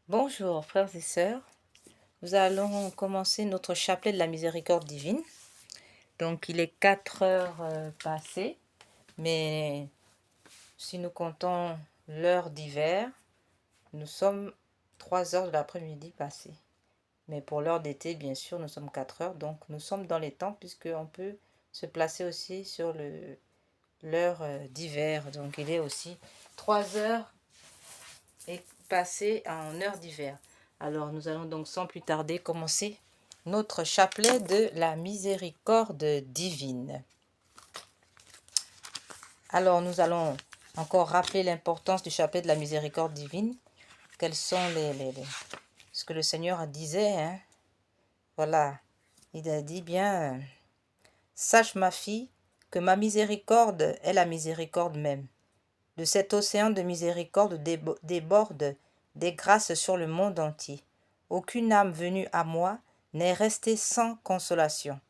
Bonjour frères et sœurs, nous allons commencer notre chapelet de la miséricorde divine. Donc il est 4 heures passées, mais si nous comptons l'heure d'hiver, nous sommes 3 heures de l'après-midi passées. Mais pour l'heure d'été, bien sûr, nous sommes 4 heures, donc nous sommes dans les temps puisqu'on peut se placer aussi sur l'heure d'hiver. Donc il est aussi 3 heures et passées en heure d'hiver. Alors nous allons donc sans plus tarder commencer notre chapelet de la miséricorde divine. Alors nous allons encore rappeler l'importance du chapelet de la miséricorde divine. Quels sont ce que le Seigneur disait, hein? Voilà, il a dit bien, sache ma fille que ma miséricorde est la miséricorde même. De cet océan de miséricorde déborde des grâces sur le monde entier. Aucune âme venue à moi n'est restée sans consolation.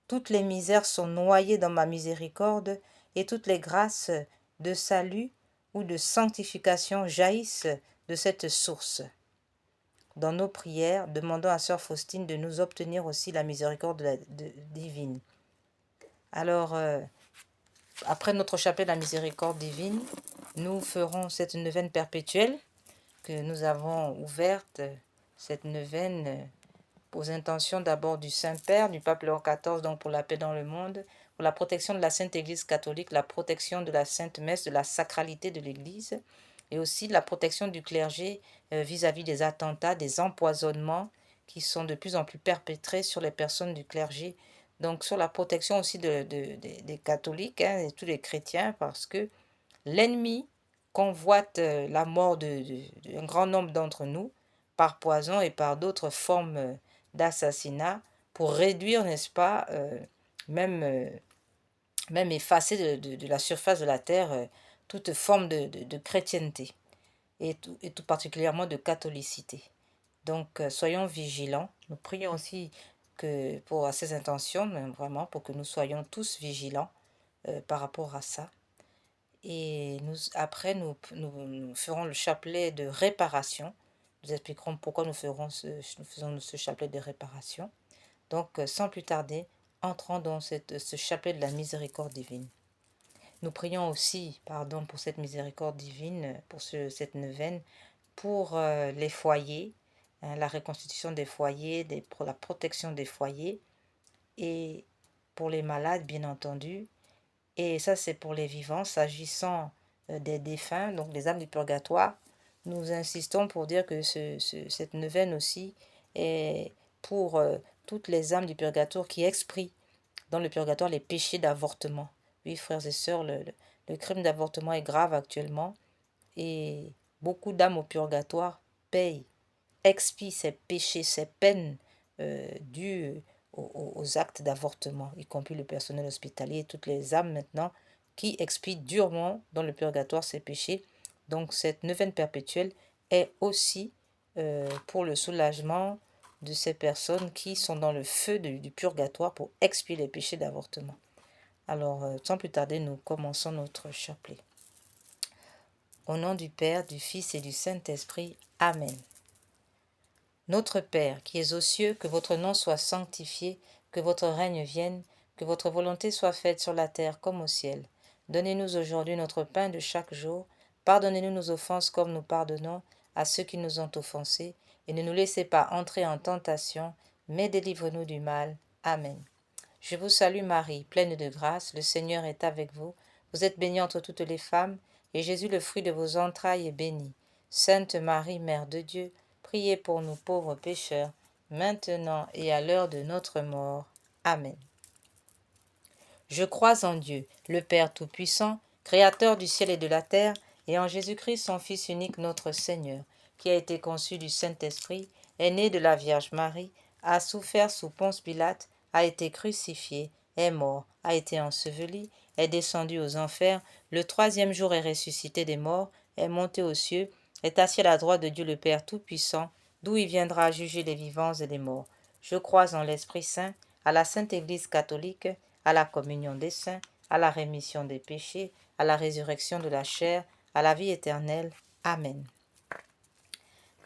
Toutes les misères sont noyées dans ma miséricorde et toutes les grâces de salut ou de sanctification jaillissent de cette source. Dans nos prières, demandons à Sœur Faustine de nous obtenir aussi la miséricorde divine. Alors, après notre chapelet de la miséricorde divine, nous ferons cette neuvaine perpétuelle que nous avons ouverte, cette neuvaine aux intentions d'abord du Saint-Père, du pape Léon XIV, donc pour la paix dans le monde, pour la protection de la Sainte Église catholique, la protection de la Sainte Messe, de la sacralité de l'Église, et aussi la protection du clergé vis-à-vis des attentats, des empoisonnements qui sont de plus en plus perpétrés sur les personnes du clergé. Donc sur la protection aussi des catholiques hein, et tous les chrétiens, parce que l'ennemi convoite la mort d'un grand nombre d'entre nous par poison et par d'autres formes d'assassinat pour réduire, n'est-ce pas, même, même effacer de la surface de la terre toute forme de chrétienté et tout particulièrement de catholicité. Donc, soyons vigilants. Nous prions aussi que pour ces intentions, mais vraiment pour que nous soyons tous vigilants par rapport à ça. Et après, nous ferons le chapelet de réparation. Nous expliquerons pourquoi nous faisons ce chapelet de réparation. Donc, sans plus tarder, entrons dans ce chapelet de la miséricorde divine. Nous prions aussi, pardon, pour cette miséricorde divine, pour cette neuvaine, pour les foyers, hein, la reconstitution des foyers, pour la protection des foyers, et pour les malades, bien entendu. Et ça, c'est pour les vivants. S'agissant des défunts, donc les âmes du purgatoire, nous insistons pour dire que cette neuvaine aussi est pour toutes les âmes du purgatoire qui exprient dans le purgatoire les péchés d'avortement. Oui, frères et sœurs, le crime d'avortement est grave actuellement et beaucoup d'âmes au purgatoire payent, expient ces péchés, ces peines dues aux actes d'avortement, y compris le personnel hospitalier et toutes les âmes maintenant qui expient durement dans le purgatoire ces péchés. Donc cette neuvaine perpétuelle est aussi pour le soulagement de ces personnes qui sont dans le feu du purgatoire pour expier les péchés d'avortement. Alors, sans plus tarder, nous commençons notre chapelet. Au nom du Père, du Fils et du Saint-Esprit. Amen. Notre Père, qui es aux cieux, que votre nom soit sanctifié, que votre règne vienne, que votre volonté soit faite sur la terre comme au ciel. Donnez-nous aujourd'hui notre pain de chaque jour. Pardonnez-nous nos offenses comme nous pardonnons à ceux qui nous ont offensés. Et ne nous laissez pas entrer en tentation, mais délivre-nous du mal. Amen. Je vous salue Marie, pleine de grâce, le Seigneur est avec vous. Vous êtes bénie entre toutes les femmes, et Jésus, le fruit de vos entrailles, est béni. Sainte Marie, Mère de Dieu, priez pour nous pauvres pécheurs, maintenant et à l'heure de notre mort. Amen. Je crois en Dieu, le Père Tout-Puissant, Créateur du ciel et de la terre, et en Jésus-Christ, son Fils unique, notre Seigneur, qui a été conçu du Saint-Esprit, est né de la Vierge Marie, a souffert sous Ponce Pilate, a été crucifié, est mort, a été enseveli, est descendu aux enfers, le troisième jour est ressuscité des morts, est monté aux cieux, est assis à la droite de Dieu le Père Tout-Puissant, d'où il viendra juger les vivants et les morts. Je crois en l'Esprit Saint, à la Sainte Église catholique, à la communion des saints, à la rémission des péchés, à la résurrection de la chair, à la vie éternelle. Amen.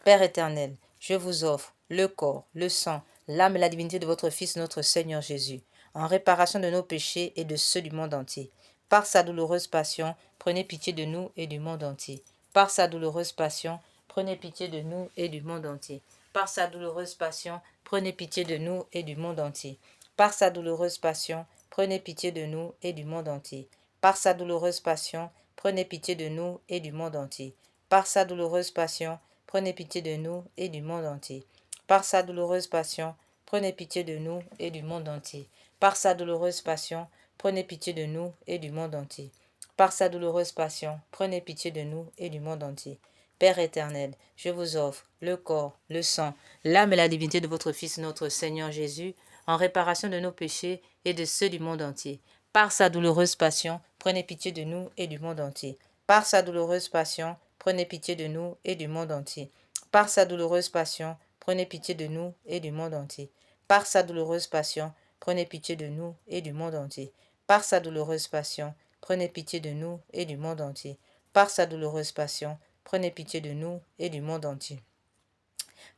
Père éternel, je vous offre le corps, le sang, l'âme et la divinité de votre Fils, notre Seigneur Jésus, en réparation de nos péchés et de ceux du monde entier. Par sa douloureuse passion, prenez pitié de nous et du monde entier. Par sa douloureuse passion, prenez pitié de nous et du monde entier. Par sa douloureuse passion, prenez pitié de nous et du monde entier. Par sa douloureuse passion, prenez pitié de nous et du monde entier. Par sa douloureuse passion, prenez pitié de nous et du monde entier. Par sa douloureuse passion, prenez pitié de nous et du monde entier. Par sa douloureuse passion, prenez pitié de nous et du monde entier. Par sa douloureuse passion, prenez pitié de nous et du monde entier. Par sa douloureuse passion, prenez pitié de nous et du monde entier. Père éternel, je vous offre le corps, le sang, l'âme et la divinité de votre Fils, notre Seigneur Jésus, en réparation de nos péchés et de ceux du monde entier. Par sa douloureuse passion, prenez pitié de nous et du monde entier. Par sa douloureuse passion, prenez pitié de nous et du monde entier. Par sa douloureuse passion, prenez pitié de nous et du monde entier. Par sa douloureuse passion, prenez pitié de nous et du monde entier. Par sa douloureuse passion, prenez pitié de nous et du monde entier. Par sa douloureuse passion, prenez pitié de nous et du monde entier.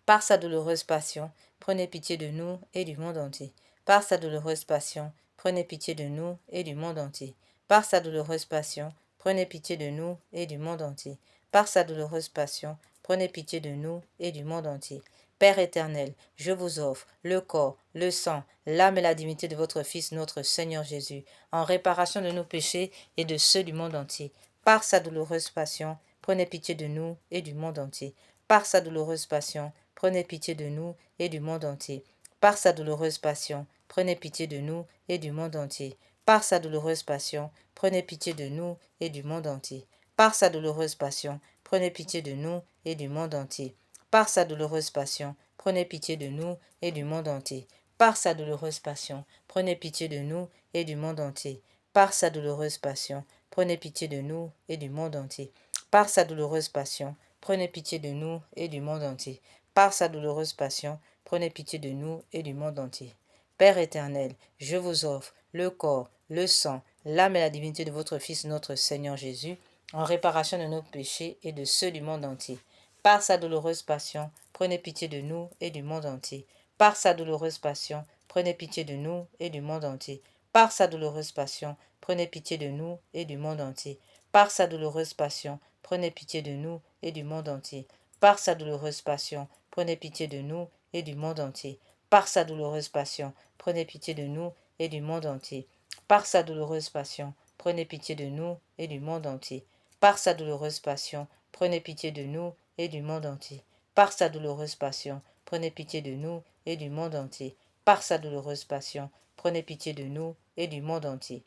Par sa douloureuse passion, prenez pitié de nous et du monde entier. Par sa douloureuse passion, prenez pitié de nous et du monde entier. Par sa douloureuse passion, prenez pitié de nous et du monde entier. Par sa douloureuse passion, prenez pitié de nous et du monde entier. Père éternel, je vous offre le corps, le sang, l'âme et la divinité de votre Fils, notre Seigneur Jésus, en réparation de nos péchés et de ceux du monde entier. Par sa douloureuse passion, prenez pitié de nous et du monde entier. Par sa douloureuse passion, prenez pitié de nous et du monde entier. Par sa douloureuse passion, prenez pitié de nous et du monde entier. Par sa douloureuse passion, prenez pitié de nous et du monde entier. Par sa douloureuse passion, prenez pitié de nous et du monde entier. Par sa douloureuse passion, prenez pitié de nous et du monde entier. Par sa douloureuse passion, prenez pitié de nous et du monde entier. Par sa douloureuse passion, prenez pitié de nous et du monde entier. Par sa douloureuse passion, prenez pitié de nous et du monde entier. Par sa douloureuse passion, prenez pitié de nous et du monde entier. Père éternel, je vous offre le corps, le sang, l'âme et la divinité de votre Fils, notre Seigneur Jésus, en réparation de nos péchés et de ceux du monde entier. Par sa douloureuse passion, prenez pitié de nous et du monde entier. Par sa douloureuse passion, prenez pitié de nous et du monde entier. Par sa douloureuse passion, prenez pitié de nous et du monde entier. Par sa douloureuse passion, prenez pitié de nous et du monde entier. Par sa douloureuse passion, prenez pitié de nous et du monde entier. Par sa douloureuse passion, prenez pitié de nous et du monde entier. Par sa douloureuse passion, prenez pitié de nous et du monde entier. Par sa douloureuse passion, prenez pitié de nous et du monde entier. Par sa douloureuse passion, prenez pitié de nous et du monde entier. Par sa douloureuse passion, prenez pitié de nous et du monde entier.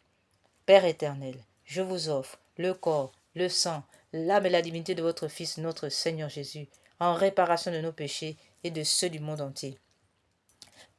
Père éternel, je vous offre le corps, le sang, l'âme et la divinité de votre Fils, notre Seigneur Jésus, en réparation de nos péchés et de ceux du monde entier.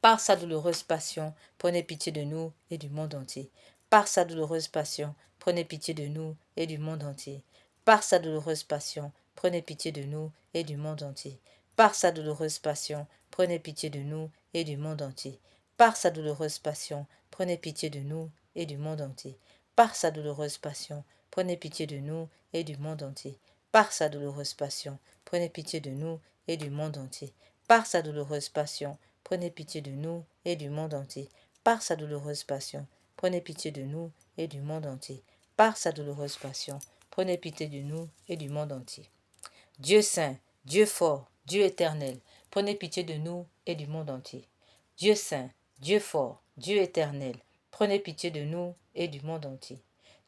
Par sa douloureuse passion, prenez pitié de nous et du monde entier. Par sa douloureuse passion, prenez pitié de nous et du monde entier. Par sa douloureuse passion, prenez pitié de nous et du monde entier. Par sa douloureuse passion, prenez pitié de nous et du monde entier. Par sa douloureuse passion, prenez pitié de nous et du monde entier. Par sa douloureuse passion, prenez pitié de nous et du monde entier. Par sa douloureuse passion, prenez pitié de nous et du monde entier. Par sa douloureuse passion, prenez pitié de nous et du monde entier. Par sa douloureuse passion, prenez pitié de nous et du monde entier. Par sa douloureuse passion, prenez pitié de nous et du monde entier. Dieu saint, Dieu fort, Dieu éternel, prenez pitié de nous et du monde entier. Dieu saint, Dieu fort, Dieu éternel, prenez pitié de nous et du monde entier.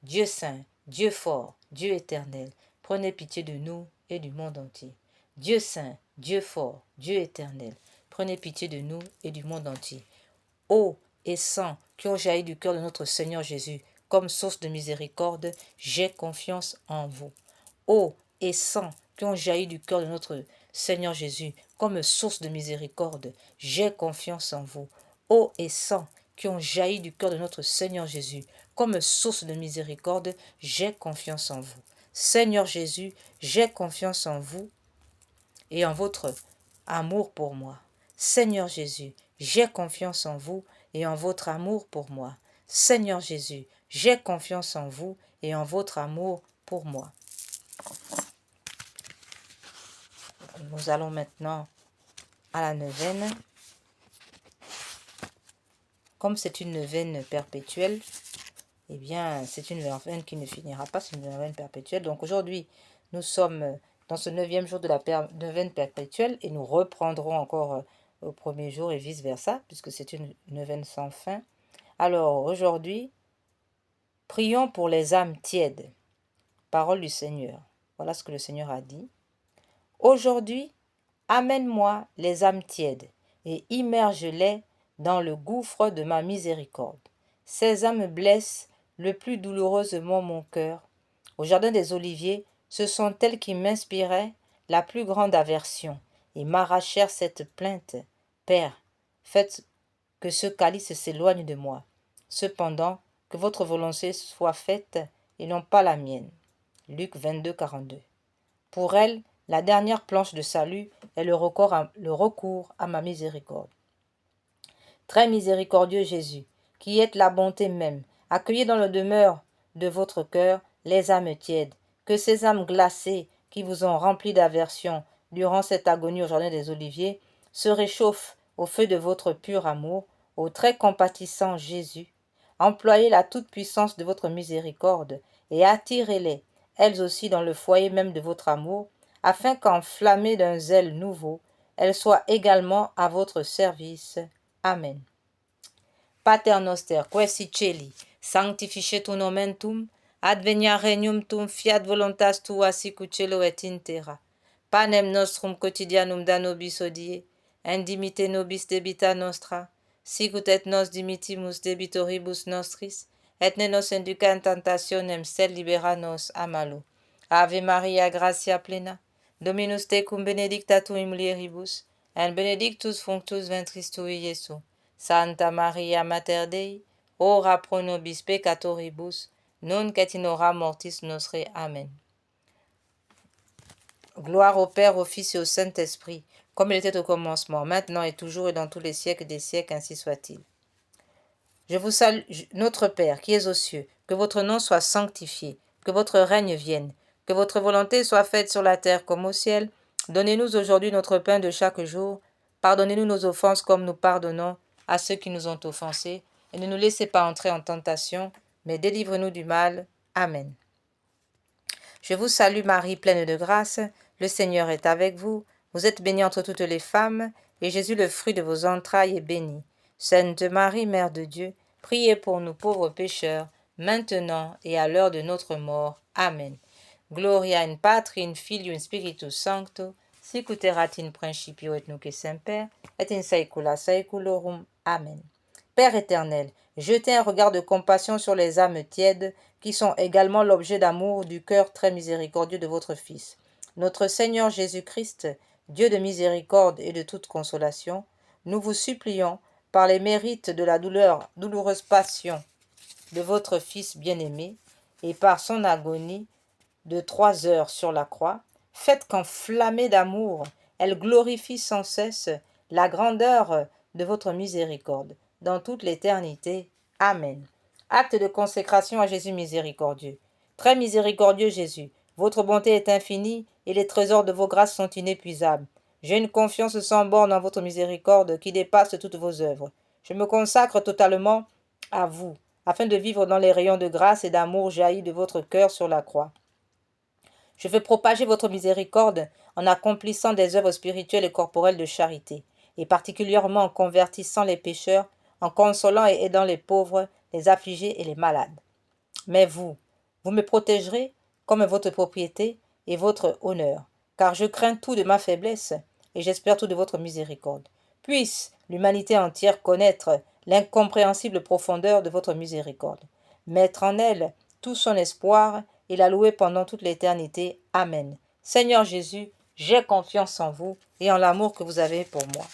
Dieu saint, Dieu fort, Dieu éternel, prenez pitié de nous et du monde entier. Dieu saint, Dieu fort, Dieu éternel, prenez pitié de nous et du monde entier. Eau et sang qui ont jailli du cœur de notre Seigneur Jésus comme source de miséricorde, j'ai confiance en vous. Eau et sang qui ont jailli du cœur de notre Seigneur Jésus comme source de miséricorde, j'ai confiance en vous. Eau et sang qui ont jailli du cœur de notre Seigneur Jésus comme source de miséricorde, j'ai confiance en vous. Seigneur Jésus, j'ai confiance en vous et en votre amour pour moi. Seigneur Jésus, j'ai confiance en vous et en votre amour pour moi. Seigneur Jésus, j'ai confiance en vous et en votre amour pour moi. nous allons maintenant à la neuvaine. Comme c'est une neuvaine perpétuelle, eh bien, c'est une neuvaine qui ne finira pas, c'est une neuvaine perpétuelle. Donc aujourd'hui, nous sommes dans ce 9e jour de la neuvaine perpétuelle et nous reprendrons encore au premier jour et vice-versa, puisque c'est une neuvaine sans fin. Alors aujourd'hui, prions pour les âmes tièdes. Parole du Seigneur. Voilà ce que le Seigneur a dit. Aujourd'hui, amène-moi les âmes tièdes et immerge-les dans le gouffre de ma miséricorde. Ces âmes blessent le plus douloureusement mon cœur. Au jardin des Oliviers, ce sont elles qui m'inspiraient la plus grande aversion et m'arrachèrent cette plainte. Père, faites que ce calice s'éloigne de moi. Cependant, que votre volonté soit faite et non pas la mienne. Luc 22, 42. Pour elle, la dernière planche de salut est le recours à ma miséricorde. Très miséricordieux Jésus, qui êtes la bonté même, accueillez dans la demeure de votre cœur les âmes tièdes, que ces âmes glacées qui vous ont rempli d'aversion durant cette agonie au jardin des Oliviers se réchauffent au feu de votre pur amour, ô très compatissant Jésus. Employez la toute-puissance de votre miséricorde et attirez-les, elles aussi, dans le foyer même de votre amour, afin qu'enflammées d'un zèle nouveau, elles soient également à votre service. Amen. Pater noster, quae celi, sanctificetur nomen tuum, advenia regnum tuum, fiat voluntas tua sicut cielo et in terra. Panem nostrum quotidianum da nobis hodie, indimite nobis debita nostra, sicut et nos dimittimus debitoribus nostris, et ne nos induca in tentationem, sed libera nos a malo. Ave Maria, gratia plena, Dominus tecum benedicta tu in mulieribus, et benedictus fructus ventris tui, Iesus. Santa Maria Mater Dei, ora pro nobis peccatoribus, nunc et in hora mortis nostre. Amen. Gloire au Père, au Fils et au Saint-Esprit, comme il était au commencement, maintenant et toujours et dans tous les siècles des siècles, ainsi soit-il. Je vous salue, notre Père, qui es aux cieux, que votre nom soit sanctifié, que votre règne vienne, que votre volonté soit faite sur la terre comme au ciel. Donnez-nous aujourd'hui notre pain de chaque jour. Pardonnez-nous nos offenses comme nous pardonnons à ceux qui nous ont offensés. Et ne nous laissez pas entrer en tentation, mais délivre-nous du mal. Amen. Je vous salue Marie, pleine de grâce. Le Seigneur est avec vous. Vous êtes bénie entre toutes les femmes, et Jésus, le fruit de vos entrailles, est béni. Sainte Marie, Mère de Dieu, priez pour nous pauvres pécheurs, maintenant et à l'heure de notre mort. Amen. Gloria in Patri, in Filio, in Spiritus Sancto, sicut erat in principio et nunc et semper, et in saecula saeculorum. Amen. Père éternel, jetez un regard de compassion sur les âmes tièdes, qui sont également l'objet d'amour du cœur très miséricordieux de votre Fils. Notre Seigneur Jésus-Christ, Dieu de miséricorde et de toute consolation, nous vous supplions, par les mérites de la douloureuse passion de votre Fils bien-aimé, et par son agonie de 3 heures sur la croix, faites qu'enflammée d'amour, elle glorifie sans cesse la grandeur de votre miséricorde dans toute l'éternité. Amen. Acte de consécration à Jésus miséricordieux. Très miséricordieux Jésus, votre bonté est infinie et les trésors de vos grâces sont inépuisables. J'ai une confiance sans borne en votre miséricorde qui dépasse toutes vos œuvres. Je me consacre totalement à vous, afin de vivre dans les rayons de grâce et d'amour jaillis de votre cœur sur la croix. Je veux propager votre miséricorde en accomplissant des œuvres spirituelles et corporelles de charité, et particulièrement en convertissant les pécheurs, en consolant et aidant les pauvres, les affligés et les malades. Mais vous me protégerez comme votre propriété et votre honneur, car je crains tout de ma faiblesse et j'espère tout de votre miséricorde. Puisse l'humanité entière connaître l'incompréhensible profondeur de votre miséricorde, mettre en elle tout son espoir et la louer pendant toute l'éternité. Amen. Seigneur Jésus, j'ai confiance en vous et en l'amour que vous avez pour moi.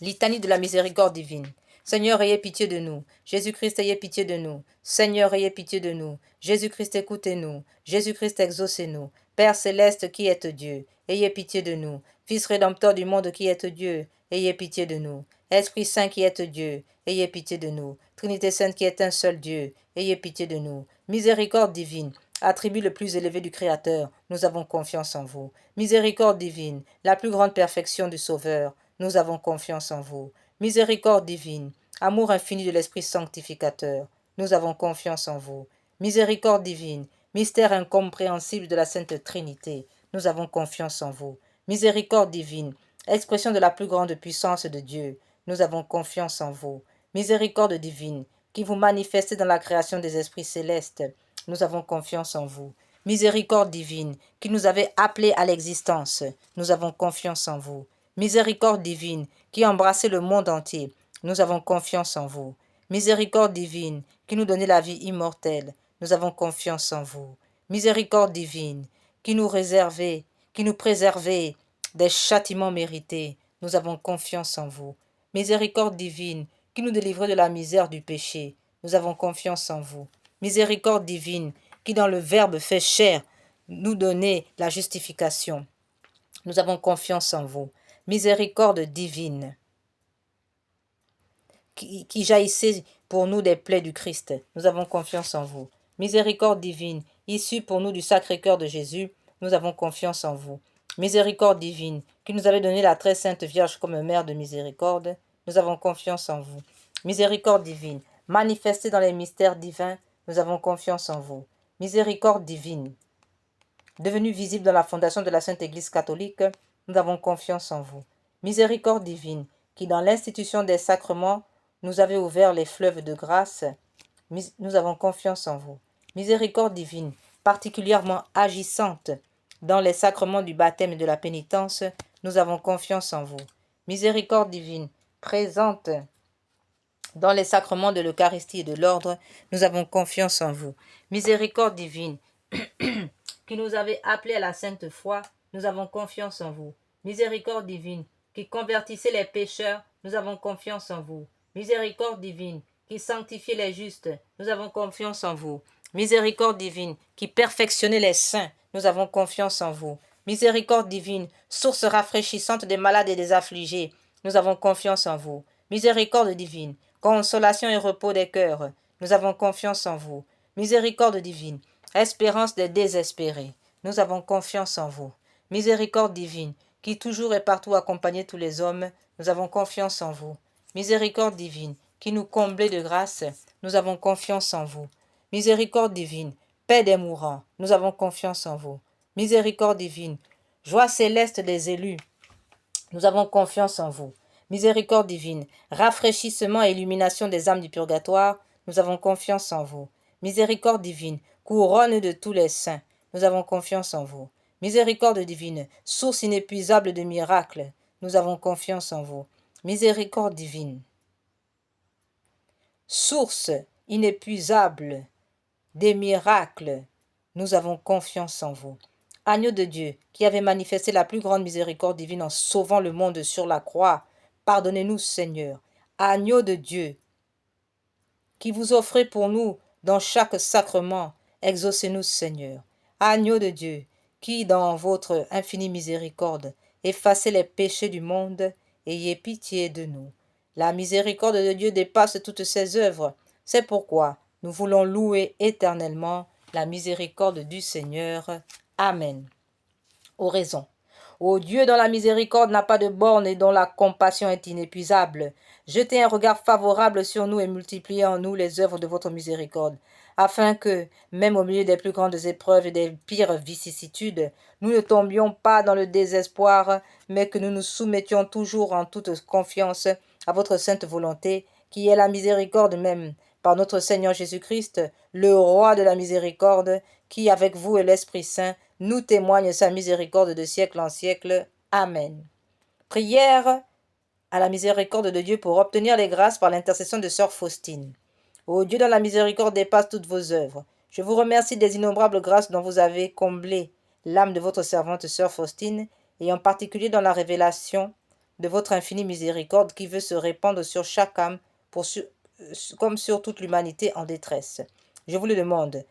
Litanie de la miséricorde divine. Seigneur, ayez pitié de nous. Jésus-Christ, ayez pitié de nous. Seigneur, ayez pitié de nous. Jésus-Christ, écoutez-nous. Jésus-Christ, exaucez-nous. Père céleste qui êtes Dieu, ayez pitié de nous. Fils rédempteur du monde qui êtes Dieu, ayez pitié de nous. Esprit Saint qui êtes Dieu, ayez pitié de nous. Trinité Sainte qui est un seul Dieu, ayez pitié de nous. Miséricorde divine, attribut le plus élevé du Créateur, nous avons confiance en vous. Miséricorde divine, la plus grande perfection du Sauveur, nous avons confiance en vous. Miséricorde divine, amour infini de l'Esprit sanctificateur, nous avons confiance en vous. Miséricorde divine, mystère incompréhensible de la Sainte Trinité, nous avons confiance en vous. Miséricorde divine, expression de la plus grande puissance de Dieu, nous avons confiance en vous. Miséricorde divine, qui vous manifestez dans la création des esprits célestes, nous avons confiance en vous. Miséricorde divine, qui nous avez appelés à l'existence, nous avons confiance en vous. Miséricorde divine, qui embrassez le monde entier, nous avons confiance en vous. Miséricorde divine, qui nous donnez la vie immortelle, nous avons confiance en vous. Miséricorde divine, qui nous réservez, qui nous préservez des châtiments mérités, nous avons confiance en vous. Miséricorde divine, qui nous délivrez de la misère du péché, nous avons confiance en vous. Miséricorde divine, qui dans le Verbe fait chair, nous donnez la justification. Nous avons confiance en vous. Miséricorde divine, qui jaillissez pour nous des plaies du Christ, nous avons confiance en vous. Miséricorde divine, issue pour nous du Sacré-Cœur de Jésus, nous avons confiance en vous. Miséricorde divine, qui nous avez donné la très sainte Vierge comme mère de miséricorde, nous avons confiance en vous. Miséricorde divine, manifestée dans les mystères divins, nous avons confiance en vous. Miséricorde divine, devenue visible dans la fondation de la Sainte Église catholique, nous avons confiance en vous. Miséricorde divine, qui dans l'institution des sacrements nous avez ouvert les fleuves de grâce, nous avons confiance en vous. Miséricorde divine, particulièrement agissante dans les sacrements du baptême et de la pénitence, nous avons confiance en vous. Miséricorde divine, présente dans les sacrements de l'Eucharistie et de l'ordre, nous avons confiance en vous. Miséricorde divine, qui nous avez appelés à la sainte foi, nous avons confiance en vous. Miséricorde divine, qui convertissez les pécheurs, nous avons confiance en vous. Miséricorde divine, qui sanctifiez les justes, nous avons confiance en vous. Miséricorde divine, qui perfectionnez les saints, nous avons confiance en vous. Miséricorde divine, source rafraîchissante des malades et des affligés, nous avons confiance en vous. Miséricorde divine, consolation et repos des cœurs, nous avons confiance en vous. Miséricorde divine, espérance des désespérés, nous avons confiance en vous. Miséricorde divine, qui toujours et partout accompagnez tous les hommes, nous avons confiance en vous. Miséricorde divine, qui nous comblez de grâce, nous avons confiance en vous. Miséricorde divine, paix des mourants, nous avons confiance en vous. Miséricorde divine, joie céleste des élus, nous avons confiance en vous. Miséricorde divine, rafraîchissement et illumination des âmes du purgatoire, nous avons confiance en vous. Miséricorde divine, couronne de tous les saints, nous avons confiance en vous. Miséricorde divine, source inépuisable de miracles, nous avons confiance en vous. Miséricorde divine, source inépuisable des miracles, nous avons confiance en vous. Agneau de Dieu, qui avez manifesté la plus grande miséricorde divine en sauvant le monde sur la croix, pardonnez-nous, Seigneur. Agneau de Dieu, qui vous offrez pour nous dans chaque sacrement, exaucez-nous, Seigneur. Agneau de Dieu, qui, dans votre infinie miséricorde, effacez les péchés du monde, ayez pitié de nous. La miséricorde de Dieu dépasse toutes ses œuvres. C'est pourquoi nous voulons louer éternellement la miséricorde du Seigneur. Amen. Oraison. Ô Dieu dont la miséricorde n'a pas de borne et dont la compassion est inépuisable, jetez un regard favorable sur nous et multipliez en nous les œuvres de votre miséricorde, afin que, même au milieu des plus grandes épreuves et des pires vicissitudes, nous ne tombions pas dans le désespoir, mais que nous nous soumettions toujours en toute confiance à votre sainte volonté, qui est la miséricorde même, par notre Seigneur Jésus-Christ, le roi de la miséricorde, qui, avec vous et l'Esprit Saint, nous témoigne sa miséricorde de siècle en siècle. Amen. Prière à la miséricorde de Dieu pour obtenir les grâces par l'intercession de sœur Faustine. Ô Dieu dont la miséricorde dépasse toutes vos œuvres, je vous remercie des innombrables grâces dont vous avez comblé l'âme de votre servante sœur Faustine, et en particulier dans la révélation de votre infinie miséricorde qui veut se répandre sur chaque âme comme sur toute l'humanité en détresse. Je vous le demande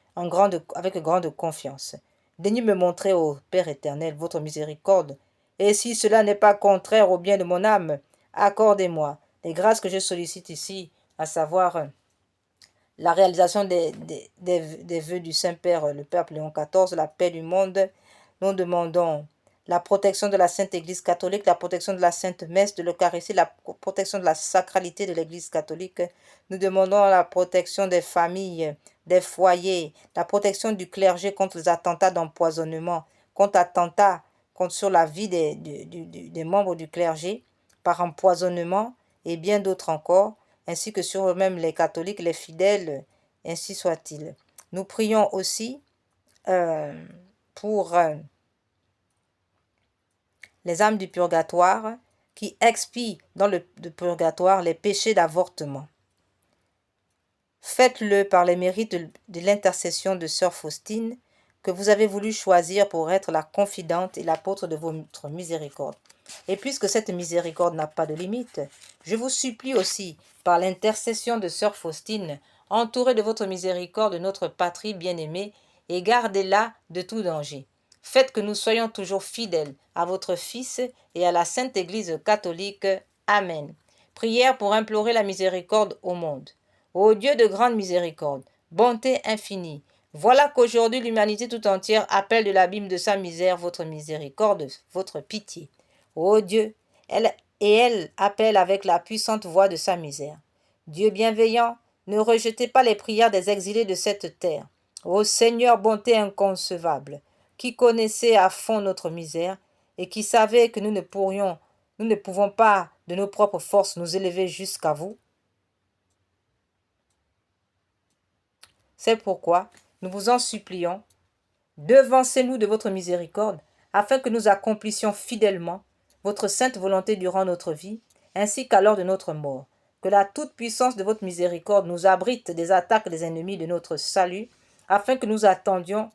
avec grande confiance. Daignez me montrer, ô Père éternel, votre miséricorde, et si cela n'est pas contraire au bien de mon âme, accordez-moi les grâces que je sollicite ici, à savoir la réalisation des vœux du Saint-Père, le Père Léon XIV, la paix du monde. Nous demandons la protection de la Sainte Église catholique, la protection de la Sainte Messe, de l'Eucharistie, la protection de la sacralité de l'Église catholique. Nous demandons la protection des familles, des foyers, la protection du clergé contre les attentats d'empoisonnement, contre attentats sur la vie des membres du clergé par empoisonnement et bien d'autres encore, ainsi que sur eux-mêmes les catholiques, les fidèles, ainsi soit-il. Nous prions aussi pour les âmes du purgatoire qui expient dans le purgatoire les péchés d'avortement. Faites-le par les mérites de l'intercession de Sœur Faustine que vous avez voulu choisir pour être la confidente et l'apôtre de votre miséricorde. Et puisque cette miséricorde n'a pas de limite, je vous supplie aussi, par l'intercession de Sœur Faustine, entourée de votre miséricorde, notre patrie bien-aimée, et gardez-la de tout danger. Faites que nous soyons toujours fidèles à votre Fils et à la Sainte Église catholique. Amen. Prière pour implorer la miséricorde au monde. Ô Dieu de grande miséricorde, bonté infinie, voilà qu'aujourd'hui l'humanité tout entière appelle de l'abîme de sa misère votre miséricorde, votre pitié. Ô Dieu, elle appelle avec la puissante voix de sa misère. Dieu bienveillant, ne rejetez pas les prières des exilés de cette terre. Ô Seigneur, bonté inconcevable, qui connaissez à fond notre misère et qui savez que nous ne pouvons pas de nos propres forces nous élever jusqu'à vous. C'est pourquoi nous vous en supplions, devancez-nous de votre miséricorde, afin que nous accomplissions fidèlement votre sainte volonté durant notre vie, ainsi qu'à l'heure de notre mort. Que la toute-puissance de votre miséricorde nous abrite des attaques des ennemis de notre salut, afin que nous attendions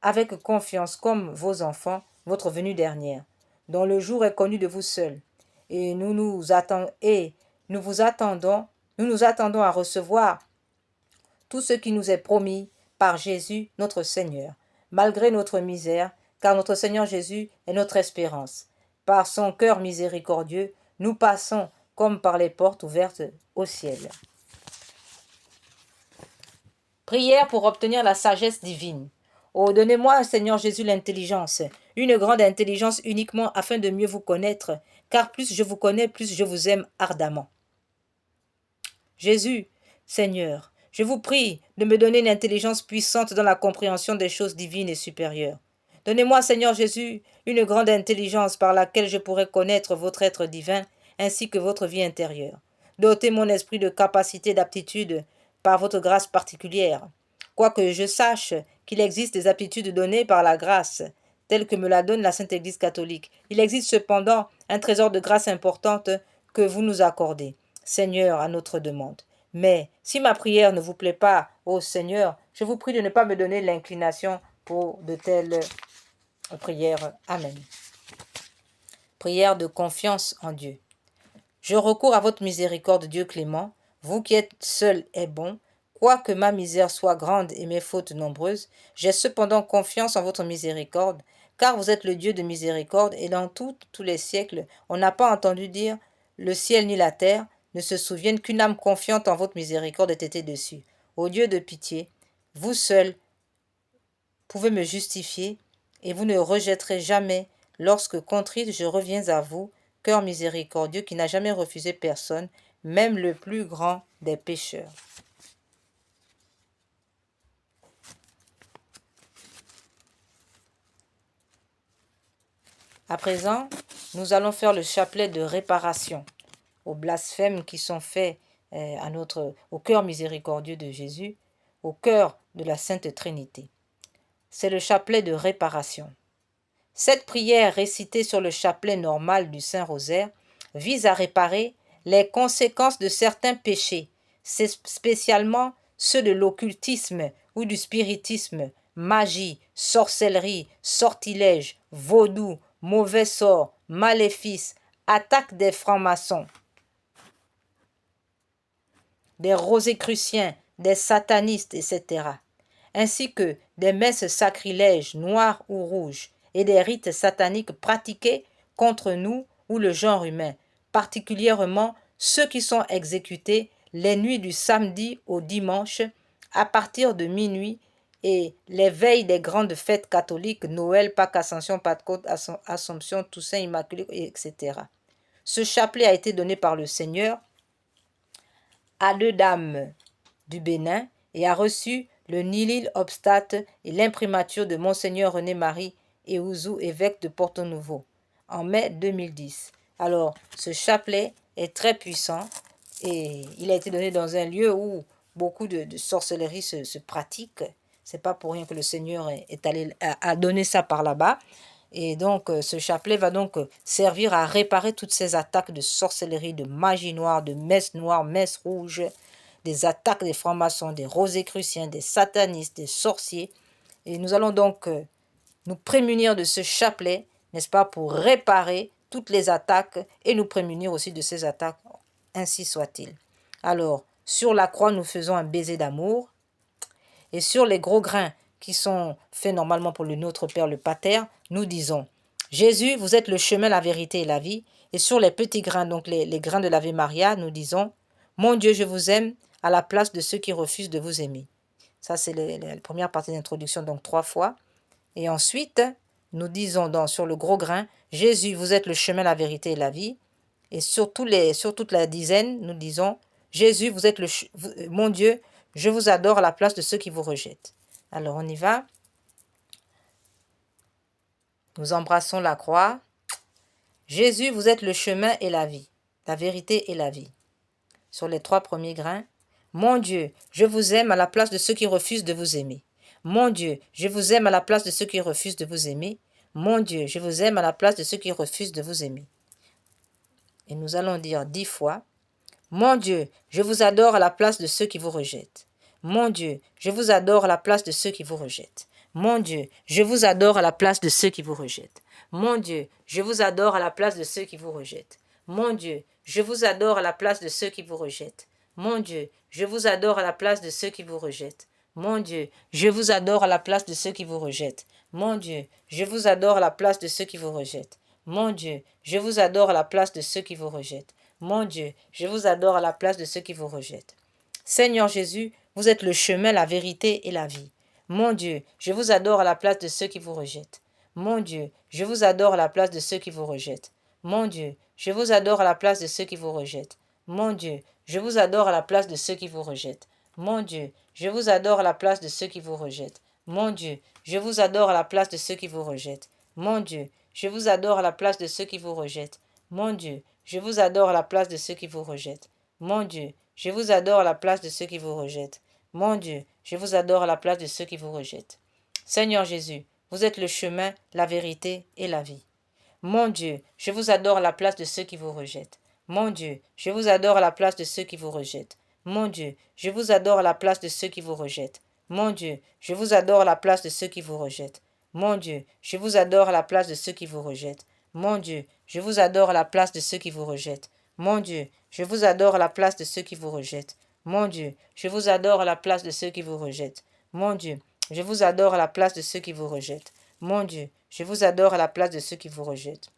avec confiance comme vos enfants votre venue dernière, dont le jour est connu de vous seuls. Et nous nous attendons à recevoir tout ce qui nous est promis par Jésus notre Seigneur, malgré notre misère, car notre Seigneur Jésus est notre espérance. Par son cœur miséricordieux, nous passons comme par les portes ouvertes au ciel. Prière pour obtenir la sagesse divine. Oh, donnez-moi, Seigneur Jésus, l'intelligence, une grande intelligence uniquement afin de mieux vous connaître, car plus je vous connais, plus je vous aime ardemment. Jésus, Seigneur, je vous prie de me donner une intelligence puissante dans la compréhension des choses divines et supérieures. Donnez-moi, Seigneur Jésus, une grande intelligence par laquelle je pourrai connaître votre être divin ainsi que votre vie intérieure. Dotez mon esprit de capacité d'aptitude par votre grâce particulière. Quoique je sache qu'il existe des aptitudes données par la grâce, telles que me la donne la Sainte Église catholique, il existe cependant un trésor de grâce importante que vous nous accordez, Seigneur, à notre demande. Mais si ma prière ne vous plaît pas, ô Seigneur, je vous prie de ne pas me donner l'inclination pour de telles prières. Amen. Prière de confiance en Dieu. Je recours à votre miséricorde, Dieu clément, vous qui êtes seul et bon. Quoique ma misère soit grande et mes fautes nombreuses, j'ai cependant confiance en votre miséricorde, car vous êtes le Dieu de miséricorde, et dans tous les siècles, on n'a pas entendu dire « le ciel ni la terre ne se souviennent qu'une âme confiante en votre miséricorde ait été dessus. Ô Dieu de pitié, vous seul pouvez me justifier, et vous ne rejetterez jamais, lorsque contrite je reviens à vous, cœur miséricordieux qui n'a jamais refusé personne, même le plus grand des pécheurs. » À présent, nous allons faire le chapelet de réparation aux blasphèmes qui sont faits au cœur miséricordieux de Jésus, au cœur de la Sainte Trinité. C'est le chapelet de réparation. Cette prière récitée sur le chapelet normal du Saint-Rosaire vise à réparer les conséquences de certains péchés, spécialement ceux de l'occultisme ou du spiritisme, magie, sorcellerie, sortilège, vaudou, mauvais sort, maléfice, attaque des francs-maçons, des rosicruciens, des satanistes, etc., ainsi que des messes sacrilèges noires ou rouges et des rites sataniques pratiqués contre nous ou le genre humain, particulièrement ceux qui sont exécutés les nuits du samedi au dimanche, à partir de minuit, et les veilles des grandes fêtes catholiques, Noël, Pâques, Ascension, Pentecôte, Assomption, Toussaint, Immaculée, etc. Ce chapelet a été donné par le Seigneur à deux dames du Bénin et a reçu le nihil obstate et l'imprimature de Monseigneur René-Marie Eouzou, évêque de Porto-Novo, en mai 2010. Alors, ce chapelet est très puissant et il a été donné dans un lieu où beaucoup de sorcellerie se pratique. C'est pas pour rien que le Seigneur a donné ça par là-bas. Et donc, ce chapelet va donc servir à réparer toutes ces attaques de sorcellerie, de magie noire, de messe noire, messe rouge, des attaques des francs-maçons, des rosicruciens, des satanistes, des sorciers. Et nous allons donc nous prémunir de ce chapelet, n'est-ce pas, pour réparer toutes les attaques et nous prémunir aussi de ces attaques, ainsi soit-il. Alors, sur la croix, nous faisons un baiser d'amour. Et sur les gros grains qui sont faits normalement pour le Notre Père, le Pater, nous disons « Jésus, vous êtes le chemin, la vérité et la vie ». Et sur les petits grains, donc les grains de l'Ave Maria, nous disons « Mon Dieu, je vous aime » à la place de ceux qui refusent de vous aimer. Ça, c'est la première partie d'introduction, donc 3 fois. Et ensuite, nous disons sur le gros grain « Jésus, vous êtes le chemin, la vérité et la vie ». Et sur toute la dizaine, nous disons « Jésus, vous êtes mon Dieu, je vous adore à la place de ceux qui vous rejettent. » Alors, on y va. Nous embrassons la croix. Jésus, vous êtes le chemin et la vie, la vérité et la vie. Sur les 3 premiers grains. Mon Dieu, je vous aime à la place de ceux qui refusent de vous aimer. Mon Dieu, je vous aime à la place de ceux qui refusent de vous aimer. Mon Dieu, je vous aime à la place de ceux qui refusent de vous aimer. Et nous allons dire 10 fois. Mon Dieu, je vous adore à la place de ceux qui vous rejettent. Mon Dieu, je vous adore à la place de ceux qui vous rejettent. Mon Dieu, je vous adore à la place de ceux qui vous rejettent. Mon Dieu, je vous adore à la place de ceux qui vous rejettent. Mon Dieu, je vous adore à la place de ceux qui vous rejettent. Mon Dieu, je vous adore à la place de ceux qui vous rejettent. Mon Dieu, je vous adore à la place de ceux qui vous rejettent. Mon Dieu, je vous adore à la place de ceux qui vous rejettent. Mon Dieu, je vous adore à la place de ceux qui vous rejettent. Mon Dieu, je vous adore à la place de ceux qui vous rejettent. Seigneur Jésus, vous êtes le chemin, la vérité et la vie. Mon Dieu, je vous adore à la place de ceux qui vous rejettent. Mon Dieu, je vous adore à la place de ceux qui vous rejettent. Mon Dieu, je vous adore à la place de ceux qui vous rejettent. Mon Dieu, je vous adore à la place de ceux qui vous rejettent. Mon Dieu, je vous adore à la place de ceux qui vous rejettent. Mon Dieu, je vous adore à la place de ceux qui vous rejettent. Mon Dieu, je vous adore à la place de ceux qui vous rejettent. Mon Dieu, je vous adore à la place de ceux qui vous rejettent. Mon Dieu, je vous adore à la place de ceux qui vous rejettent. Mon Dieu, je vous adore à la place de ceux qui vous rejettent. Seigneur Jésus, vous êtes le chemin, la vérité et la vie. Mon Dieu, je vous adore à la place de ceux qui vous rejettent. Mon Dieu, je vous adore à la place de ceux qui vous rejettent. Mon Dieu, je vous adore à la place de ceux qui vous rejettent. Mon Dieu, je vous adore à la place de ceux qui vous rejettent. Mon Dieu, je vous adore à la place de ceux qui vous rejettent. Mon Dieu, je vous adore à la place de ceux qui vous rejettent. Mon Dieu, je vous adore à la place de ceux qui vous rejettent. Mon Dieu, je vous adore à la place de ceux qui vous rejettent. Mon Dieu, je vous adore à la place de ceux qui vous rejettent. Mon Dieu, je vous adore à la place de ceux qui vous rejettent.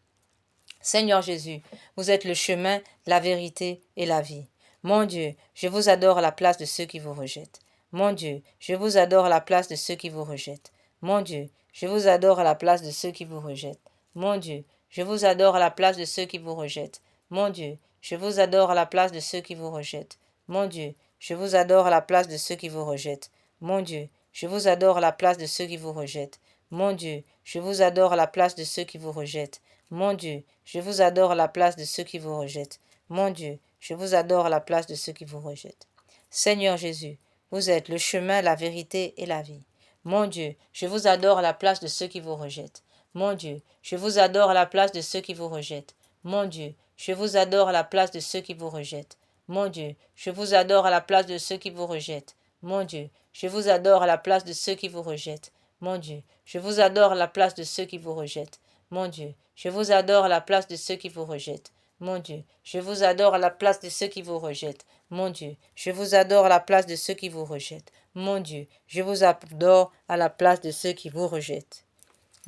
Seigneur Jésus, vous êtes le chemin, la vérité et la vie. Mon Dieu, je vous adore à la place de ceux qui vous rejettent. Mon Dieu, je vous adore à la place de ceux qui vous rejettent. Mon Dieu, je vous adore à la place de ceux qui vous rejettent. Mon Dieu, je vous adore à la place de ceux qui vous rejettent. Mon Dieu, je vous adore à la place de ceux qui vous rejettent. Mon Dieu, je vous adore à la place de ceux qui vous rejettent. Mon Dieu, je vous adore à la place de ceux qui vous rejettent. Mon Dieu, je vous adore à la place de ceux qui vous rejettent. Mon Dieu, je vous adore à la place de ceux qui vous rejettent. Mon Dieu, je vous adore à la place de ceux qui vous rejettent. Seigneur Jésus, vous êtes le chemin, la vérité et la vie. Mon Dieu, je vous adore à la place de ceux qui vous rejettent. Mon Dieu, je vous adore à la place de ceux qui vous rejettent. Mon Dieu, je vous adore à la place de ceux qui vous rejettent. Mon Dieu, je vous adore à la place de ceux qui vous rejettent. Mon Dieu, je vous adore à la place de ceux qui vous rejettent. Mon Dieu, je vous adore à la place de ceux qui vous rejettent. Mon Dieu, je vous adore à la place de ceux qui vous rejettent. Mon Dieu, je vous adore à la place de ceux qui vous rejettent. Mon Dieu, je vous adore à la place de ceux qui vous rejettent. Mon Dieu, je vous adore à la place de ceux qui vous rejettent.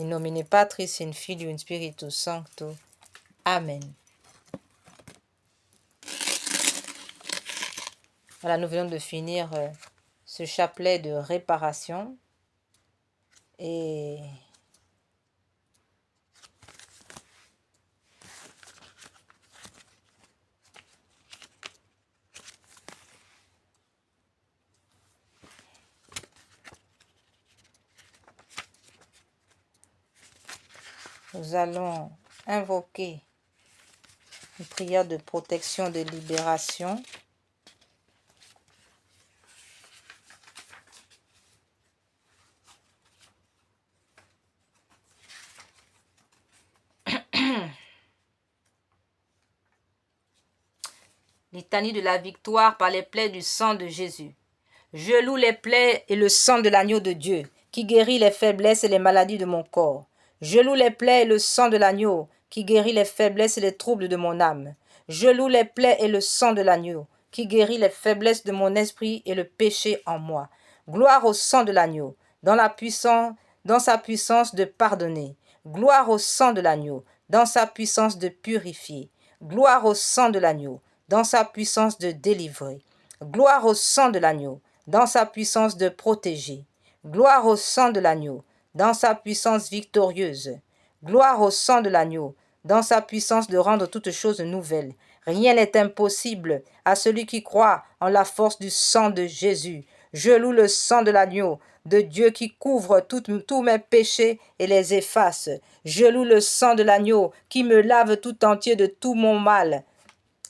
In nomine Patris et Filii et Spiritus Sancto. Amen. Voilà, nous venons de finir ce chapelet de réparation. Et nous allons invoquer une prière de protection, de libération. Litanie de la victoire par les plaies du sang de Jésus. Je loue les plaies et le sang de l'agneau de Dieu, qui guérit les faiblesses et les maladies de mon corps. Je loue les plaies et le sang de l'agneau, qui guérit les faiblesses et les troubles de mon âme. Je loue les plaies et le sang de l'agneau, qui guérit les faiblesses de mon esprit et le péché en moi. Gloire au sang de l'agneau, dans sa puissance de pardonner. Gloire au sang de l'agneau, dans sa puissance de purifier. Gloire au sang de l'agneau, dans sa puissance de délivrer. Gloire au sang de l'agneau, dans sa puissance de protéger. Gloire au sang de l'agneau, dans sa puissance victorieuse. Gloire au sang de l'agneau, dans sa puissance de rendre toutes choses nouvelles. Rien n'est impossible à celui qui croit en la force du sang de Jésus. Je loue le sang de l'agneau, de Dieu qui couvre tous mes péchés et les efface. Je loue le sang de l'agneau qui me lave tout entier de tout mon mal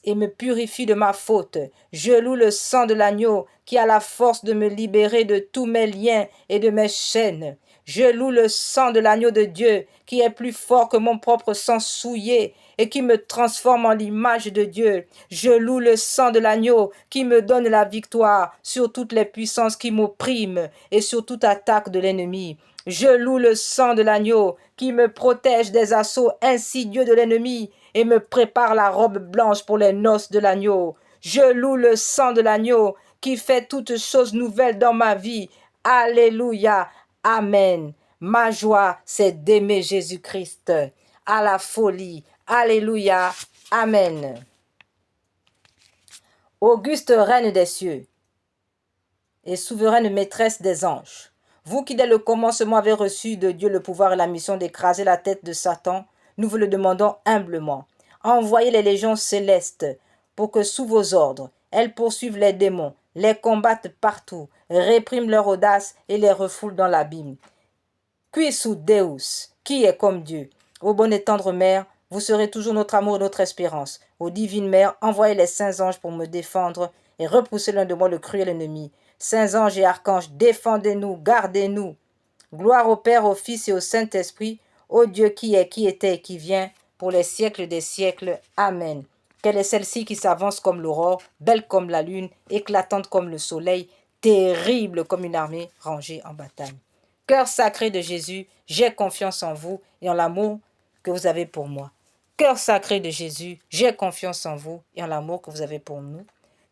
et me purifie de ma faute. Je loue le sang de l'agneau qui a la force de me libérer de tous mes liens et de mes chaînes. Je loue le sang de l'agneau de Dieu qui est plus fort que mon propre sang souillé et qui me transforme en l'image de Dieu. Je loue le sang de l'agneau qui me donne la victoire sur toutes les puissances qui m'oppriment et sur toute attaque de l'ennemi. Je loue le sang de l'agneau qui me protège des assauts insidieux de l'ennemi et me prépare la robe blanche pour les noces de l'agneau. Je loue le sang de l'agneau qui fait toutes choses nouvelles dans ma vie. Alléluia. Amen. Ma joie, c'est d'aimer Jésus-Christ à la folie. Alléluia. Amen. Auguste reine des cieux et souveraine maîtresse des anges, vous qui dès le commencement avez reçu de Dieu le pouvoir et la mission d'écraser la tête de Satan, nous vous le demandons humblement. Envoyez les légions célestes pour que sous vos ordres, elles poursuivent les démons, les combattent partout, répriment leur audace et les refoulent dans l'abîme. Qui sous Deus, qui est comme Dieu? Ô bonne et tendre mère, vous serez toujours notre amour et notre espérance. Ô divine mère, envoyez les saints anges pour me défendre et repousser loin de moi le cruel ennemi. Saints anges et archanges, défendez-nous, gardez-nous. Gloire au Père, au Fils et au Saint-Esprit, ô Dieu qui est, qui était et qui vient, pour les siècles des siècles. Amen. Quelle est celle-ci qui s'avance comme l'aurore, belle comme la lune, éclatante comme le soleil, terrible comme une armée rangée en bataille. Cœur sacré de Jésus, j'ai confiance en vous et en l'amour que vous avez pour moi. Cœur sacré de Jésus, j'ai confiance en vous et en l'amour que vous avez pour nous.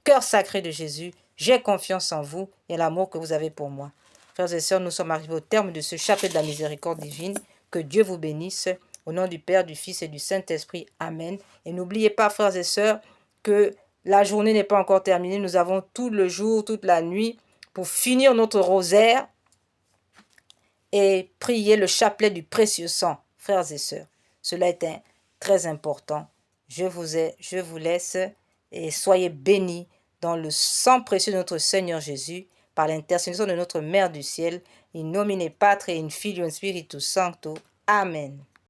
Cœur sacré de Jésus, j'ai confiance en vous et en l'amour que vous avez pour moi. Frères et sœurs, nous sommes arrivés au terme de ce chapelet de la miséricorde divine. Que Dieu vous bénisse. Au nom du Père, du Fils et du Saint-Esprit. Amen. Et n'oubliez pas, frères et sœurs, que la journée n'est pas encore terminée. Nous avons tout le jour, toute la nuit pour finir notre rosaire et prier le chapelet du précieux sang, frères et sœurs. Cela est très important. Je vous laisse et soyez bénis dans le sang précieux de notre Seigneur Jésus, par l'intercession de notre Mère du ciel, in nomine Patre et in Filio et Spiritus Sancto. Amen.